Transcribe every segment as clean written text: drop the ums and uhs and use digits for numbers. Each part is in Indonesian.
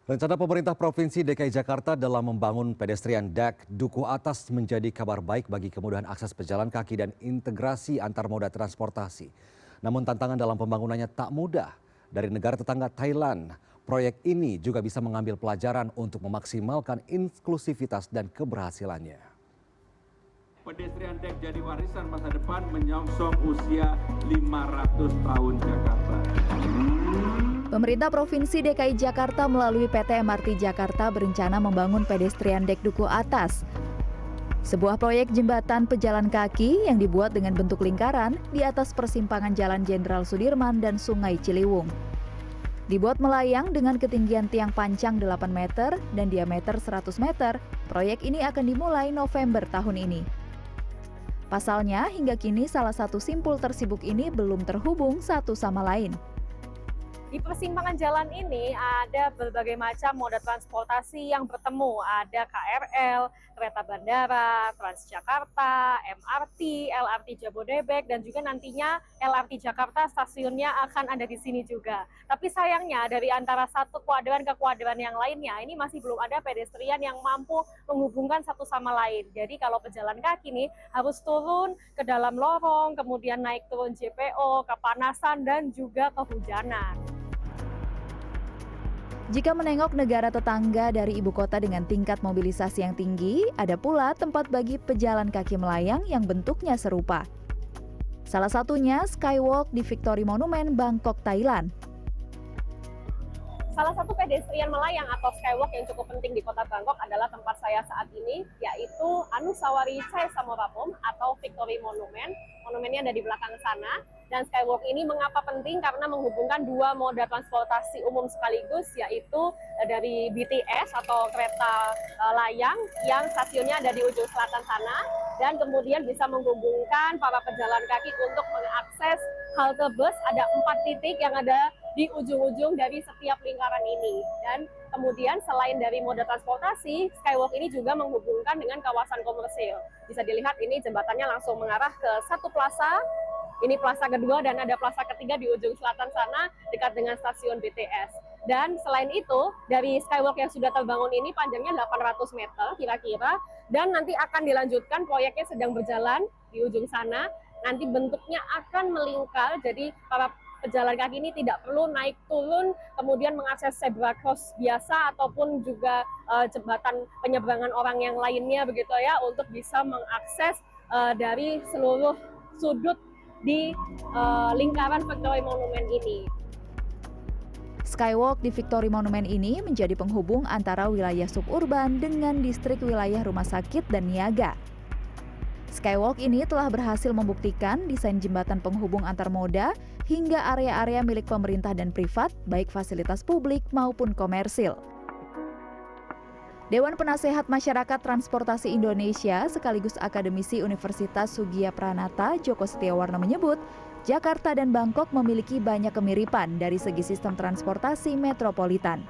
Rencana pemerintah Provinsi DKI Jakarta dalam membangun pedestrian deck Duku Atas menjadi kabar baik bagi kemudahan akses pejalan kaki dan integrasi antar moda transportasi. Namun tantangan dalam pembangunannya tak mudah. Dari negara tetangga Thailand, proyek ini juga bisa mengambil pelajaran untuk memaksimalkan inklusivitas dan keberhasilannya. Pedestrian deck jadi warisan masa depan menyongsong usia 500 tahun Jakarta. Pemerintah Provinsi DKI Jakarta melalui PT MRT Jakarta berencana membangun pedestrian dek Duku Atas. Sebuah proyek jembatan pejalan kaki yang dibuat dengan bentuk lingkaran di atas persimpangan Jalan Jenderal Sudirman dan Sungai Ciliwung. Dibuat melayang dengan ketinggian tiang panjang 8 meter dan diameter 100 meter, proyek ini akan dimulai November tahun ini. Pasalnya, hingga kini salah satu simpul tersibuk ini belum terhubung satu sama lain. Di persimpangan jalan ini ada berbagai macam moda transportasi yang bertemu. Ada KRL, kereta bandara, Transjakarta, MRT, LRT Jabodebek, dan juga nantinya LRT Jakarta stasiunnya akan ada di sini juga. Tapi sayangnya dari antara satu kuadran ke kuadran yang lainnya, ini masih belum ada pedestrian yang mampu menghubungkan satu sama lain. Jadi kalau pejalan kaki nih harus turun ke dalam lorong, kemudian naik turun JPO, kepanasan, dan juga kehujanan. Jika menengok negara tetangga dari ibu kota dengan tingkat mobilisasi yang tinggi, ada pula tempat bagi pejalan kaki melayang yang bentuknya serupa. Salah satunya Skywalk di Victory Monument, Bangkok, Thailand. Salah satu pedestrian melayang atau skywalk yang cukup penting di kota Bangkok adalah tempat saya saat ini, yaitu Anusawari Chai Samorapom atau Victory Monument. Monumennya ada di belakang sana. Dan skywalk ini mengapa penting? Karena menghubungkan dua moda transportasi umum sekaligus, yaitu dari BTS atau kereta layang yang stasiunnya ada di ujung selatan sana, dan kemudian bisa menghubungkan para pejalan kaki untuk mengakses halte bus. Ada 4 titik yang ada di ujung-ujung dari setiap lingkaran ini. Dan kemudian selain dari moda transportasi, skywalk ini juga menghubungkan dengan kawasan komersil. Bisa dilihat ini jembatannya langsung mengarah ke satu plaza. Ini plaza kedua dan ada plaza ketiga di ujung selatan sana dekat dengan stasiun BTS. Dan selain itu, dari skywalk yang sudah terbangun ini panjangnya 800 meter kira-kira, dan nanti akan dilanjutkan, proyeknya sedang berjalan di ujung sana. Nanti bentuknya akan melingkar, jadi para pejalan kaki ini tidak perlu naik turun, kemudian mengakses zebra cross biasa ataupun juga jembatan penyeberangan orang yang lainnya begitu ya, untuk bisa mengakses dari seluruh sudut di lingkaran Victory Monument ini. Skywalk di Victory Monument ini menjadi penghubung antara wilayah suburban dengan distrik wilayah rumah sakit dan niaga. Skywalk ini telah berhasil membuktikan desain jembatan penghubung antar moda hingga area-area milik pemerintah dan privat, baik fasilitas publik maupun komersil. Dewan Penasehat Masyarakat Transportasi Indonesia sekaligus akademisi Universitas Sugia Pranata Joko Setiawarno menyebut, Jakarta dan Bangkok memiliki banyak kemiripan dari segi sistem transportasi metropolitan.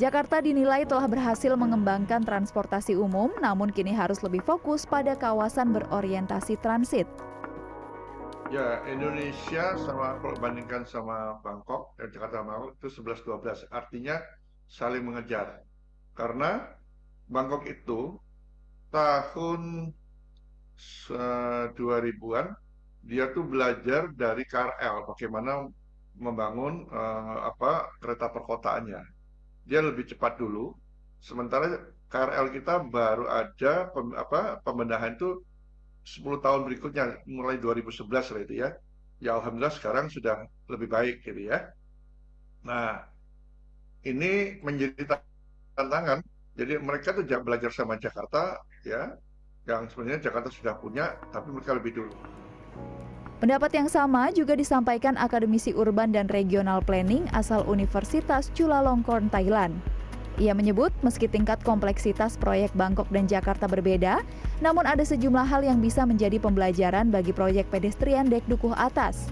Jakarta dinilai telah berhasil mengembangkan transportasi umum, namun kini harus lebih fokus pada kawasan berorientasi transit. Ya, Indonesia kalau bandingkan sama Bangkok, Jakarta sama Bangkok itu 11-12, artinya saling mengejar. Karena Bangkok itu tahun 2000-an dia tuh belajar dari KRL bagaimana membangun kereta perkotaannya. Dia lebih cepat dulu. Sementara KRL kita baru ada pembenahan itu 10 tahun berikutnya, mulai 2011 lah itu ya. Ya alhamdulillah sekarang sudah lebih baik gitu ya. Nah, ini menjadi tantangan. Jadi mereka tuh belajar sama Jakarta ya, yang sebenarnya Jakarta sudah punya, tapi mereka lebih dulu. Pendapat yang sama juga disampaikan akademisi urban dan regional planning asal Universitas Chulalongkorn, Thailand. Ia menyebut meski tingkat kompleksitas proyek Bangkok dan Jakarta berbeda, namun ada sejumlah hal yang bisa menjadi pembelajaran bagi proyek pedestrian dek Duku Atas.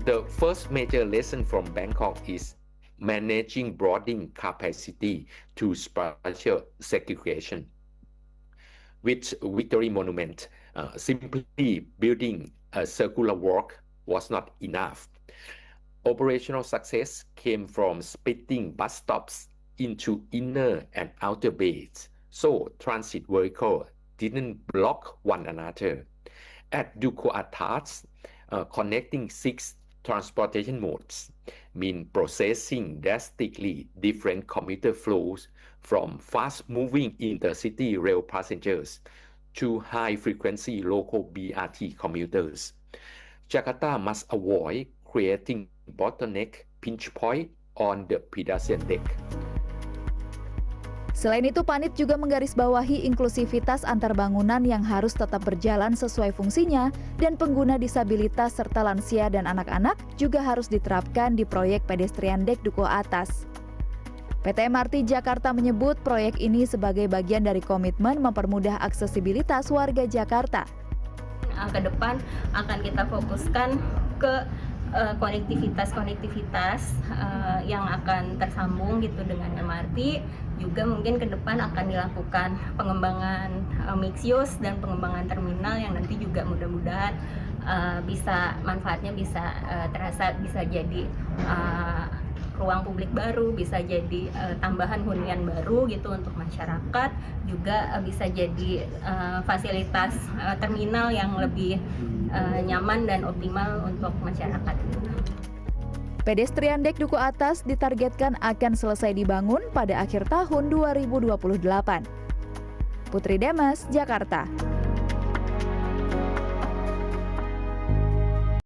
The first major lesson from Bangkok is managing boarding capacity to spatial segregation. With Victory Monument, simply building a circular walk was not enough. Operational success came from splitting bus stops into inner and outer bays, so transit vehicles didn't block one another. At Duku Atas, connecting 6 transportation modes mean processing drastically different commuter flows from fast-moving intercity rail passengers to high-frequency local BRT commuters. Jakarta must avoid creating bottleneck pinch point on the pedestrian deck. Selain itu, Panit juga menggarisbawahi inklusivitas antar bangunan yang harus tetap berjalan sesuai fungsinya dan pengguna disabilitas serta lansia dan anak-anak juga harus diterapkan di proyek pedestrian dek Duku Atas. PT MRT Jakarta menyebut proyek ini sebagai bagian dari komitmen mempermudah aksesibilitas warga Jakarta. Ke depan akan kita fokuskan ke konektivitas yang akan tersambung gitu dengan MRT. Juga mungkin ke depan akan dilakukan pengembangan mixed use dan pengembangan terminal yang nanti juga mudah-mudahan bisa manfaatnya bisa terasa, bisa jadi ruang publik baru, bisa jadi tambahan hunian baru gitu untuk masyarakat, juga bisa jadi fasilitas terminal yang lebih nyaman dan optimal untuk masyarakat. Pedestrian dek Duku Atas ditargetkan akan selesai dibangun pada akhir tahun 2028. Putri Demas, Jakarta.